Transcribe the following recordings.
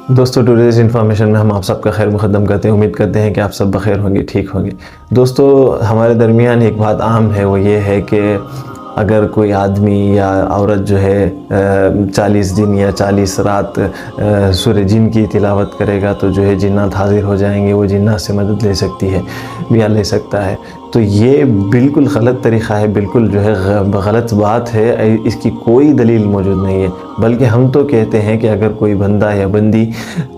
دوستو today's information میں ہم آپ سب کا خیر مقدم کرتے ہیں. امید کرتے ہیں کہ آپ سب بخیر ہوں گے, ٹھیک ہوں گے. دوستو ہمارے درمیان ایک بات عام ہے, وہ یہ ہے کہ اگر کوئی آدمی یا عورت جو ہے 40 دن یا 40 رات سورہ جن کی تلاوت کرے گا تو جو ہے جنات حاضر ہو جائیں گے, وہ جنات سے مدد لے سکتی ہے یا لے سکتا ہے. تو یہ بالکل غلط طریقہ ہے, بالکل جو ہے غلط بات ہے, اس کی کوئی دلیل موجود نہیں ہے. بلکہ ہم تو کہتے ہیں کہ اگر کوئی بندہ یا بندی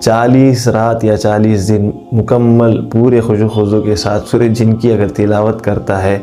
40 رات یا 40 دن مکمل پورے خشوع و خضوع کے ساتھ سورہ جن کی اگر تلاوت کرتا ہے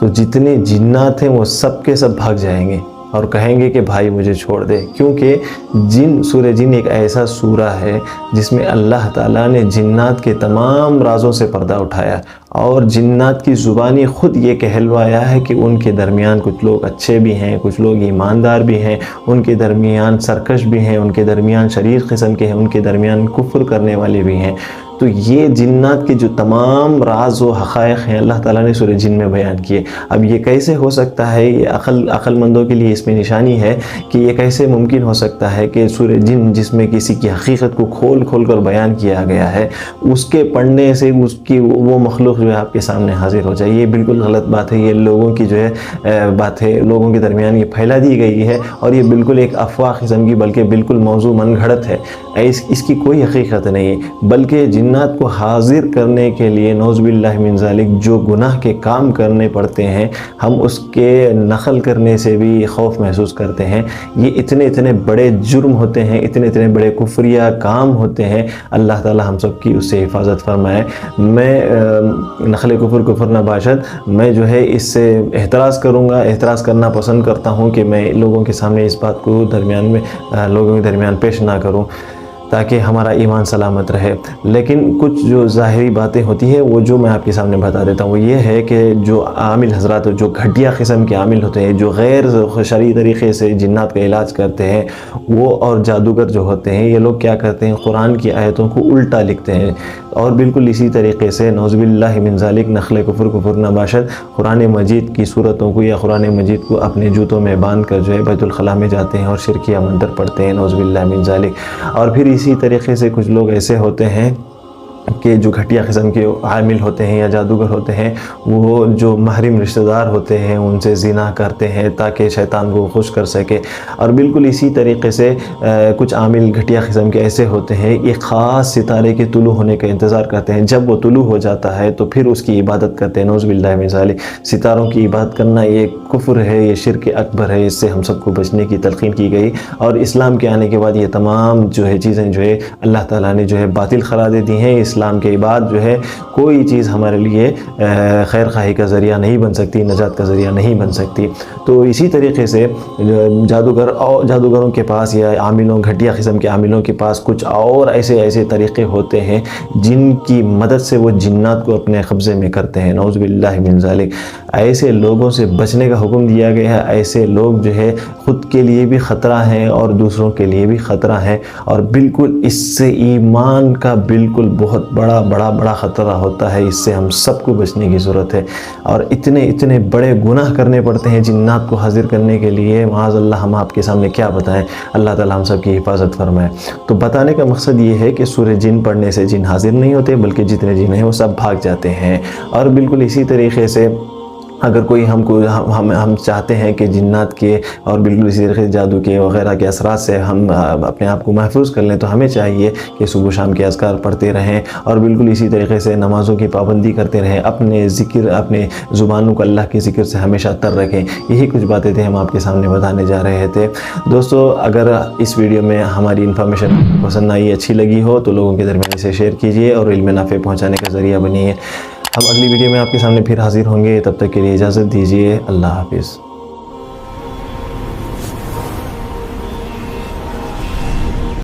تو جتنے جنات ہیں وہ سب کے سب بھاگ جائیں گے اور کہیں گے کہ بھائی مجھے چھوڑ دے. کیونکہ سورہ جن ایک ایسا سورہ ہے جس میں اللہ تعالیٰ نے جنات کے تمام رازوں سے پردہ اٹھایا اور جنات کی زبانی خود یہ کہلوایا ہے کہ ان کے درمیان کچھ لوگ اچھے بھی ہیں, کچھ لوگ ایماندار بھی ہیں, ان کے درمیان سرکش بھی ہیں, ان کے درمیان شریر قسم کے ہیں, ان کے درمیان کفر کرنے والے بھی ہیں. تو یہ جنات کے جو تمام راز و حقائق ہیں اللہ تعالیٰ نے سورہ جن میں بیان کیے. اب یہ کیسے ہو سکتا ہے, یہ عقل مندوں کے لیے اس میں نشانی ہے کہ یہ کیسے ممکن ہو سکتا ہے کہ سورہ جن جس میں کسی کی حقیقت کو کھول کر بیان کیا گیا ہے, اس کے پڑھنے سے اس کی وہ مخلوق جو ہے آپ کے سامنے حاضر ہو جائے. یہ بالکل غلط بات ہے, یہ لوگوں کی جو ہے بات ہے, لوگوں کے درمیان یہ پھیلا دی گئی ہے اور یہ بالکل ایک افواہ قسم کی بلکہ بالکل موضوع من گھڑت ہے. اس کی کوئی حقیقت نہیں ہے, بلکہ جنات کو حاضر کرنے کے لیے نعوذ باللہ من ذالک جو گناہ کے کام کرنے پڑتے ہیں, ہم اس کے نقل کرنے سے بھی خوف محسوس کرتے ہیں. یہ اتنے بڑے جرم ہوتے ہیں, اتنے بڑے کفریہ کام ہوتے ہیں. اللہ تعالی ہم سب کی اس سے حفاظت فرمائے. میں نخل کفر نہ باشد, میں جو ہے اس سے احتراز کرنا پسند کرتا ہوں کہ میں لوگوں کے سامنے اس بات کو لوگوں کے درمیان پیش نہ کروں تاکہ ہمارا ایمان سلامت رہے. لیکن کچھ جو ظاہری باتیں ہوتی ہیں وہ جو میں آپ کے سامنے بتا دیتا ہوں, وہ یہ ہے کہ جو عامل حضرات جو گھٹیا قسم کے عامل ہوتے ہیں, جو غیر شرعی طریقے سے جنات کا علاج کرتے ہیں, وہ اور جادوگر جو ہوتے ہیں, یہ لوگ کیا کرتے ہیں, قرآن کی آیتوں کو الٹا لکھتے ہیں اور بالکل اسی طریقے سے نعوذ باللہ من ذالک نخل کفر نہ باشد قرآن مجید کی صورتوں کو یا قرآن مجید کو اپنے جوتوں میں باندھ کر جو ہے بیت الخلاء میں جاتے ہیں اور شرکیہ منتر پڑھتے ہیں نعوذ باللہ من ذالک. اور پھر اسی طریقے سے کچھ لوگ ایسے ہوتے ہیں کہ جو گھٹیا قسم کے عامل ہوتے ہیں یا جادوگر ہوتے ہیں, وہ جو محرم رشتہ دار ہوتے ہیں ان سے زنا کرتے ہیں تاکہ شیطان کو خوش کر سکے. اور بالکل اسی طریقے سے کچھ عامل گھٹیا قسم کے ایسے ہوتے ہیں, ایک خاص ستارے کے طلوع ہونے کا انتظار کرتے ہیں, جب وہ طلوع ہو جاتا ہے تو پھر اس کی عبادت کرتے ہیں. نعوذ باللہ من ذالک. ستاروں کی عبادت کرنا یہ کفر ہے, یہ شرک اکبر ہے, اس سے ہم سب کو بچنے کی تلقین کی گئی. اور اسلام کے آنے کے بعد یہ تمام جو ہے چیزیں جو ہے اللہ تعالیٰ نے جو ہے باطل قرار دے دی ہیں. اسلام کے بعد جو ہے کوئی چیز ہمارے لیے خیر خواہی کا ذریعہ نہیں بن سکتی, نجات کا ذریعہ نہیں بن سکتی. تو اسی طریقے سے جادوگروں کے پاس یا عاملوں گھٹیا قسم کے عاملوں کے پاس کچھ اور ایسے طریقے ہوتے ہیں جن کی مدد سے وہ جنات کو اپنے قبضے میں کرتے ہیں. نعوذ باللہ من ذالک. ایسے لوگوں سے بچنے کا حکم دیا گیا ہے. ایسے لوگ جو ہے خود کے لیے بھی خطرہ ہیں اور دوسروں کے لیے بھی خطرہ ہیں, اور بالکل اس سے ایمان کا بالکل بہت بڑا خطرہ ہوتا ہے. اس سے ہم سب کو بچنے کی ضرورت ہے. اور اتنے بڑے گناہ کرنے پڑتے ہیں جنات کو حاضر کرنے کے لیے, معاذ اللہ ہم آپ کے سامنے کیا بتائیں. اللہ تعالی ہم سب کی حفاظت فرمائے. تو بتانے کا مقصد یہ ہے کہ سورہ جن پڑھنے سے جن حاضر نہیں ہوتے, بلکہ جتنے جن ہیں وہ سب بھاگ جاتے ہیں. اور بالکل اسی طریقے سے اگر کوئی ہم چاہتے ہیں کہ جنات کے اور بالکل اسی طریقے سے جادو کے وغیرہ کے اثرات سے ہم اپنے آپ کو محفوظ کر لیں, تو ہمیں چاہیے کہ صبح و شام کے اذکار پڑھتے رہیں اور بالکل اسی طریقے سے نمازوں کی پابندی کرتے رہیں, اپنے زبانوں کو اللہ کے ذکر سے ہمیشہ تر رکھیں. یہی کچھ باتیں تھے ہم آپ کے سامنے بتانے جا رہے تھے. دوستو اگر اس ویڈیو میں ہماری انفارمیشن پسند آئی, اچھی لگی ہو تو لوگوں کے درمیان اسے شیئر کیجیے اور علم نافع پہنچانے کا ذریعہ بنیے. ہم اگلی ویڈیو میں آپ کے سامنے پھر حاضر ہوں گے, تب تک کے لیے اجازت دیجیے. اللہ حافظ.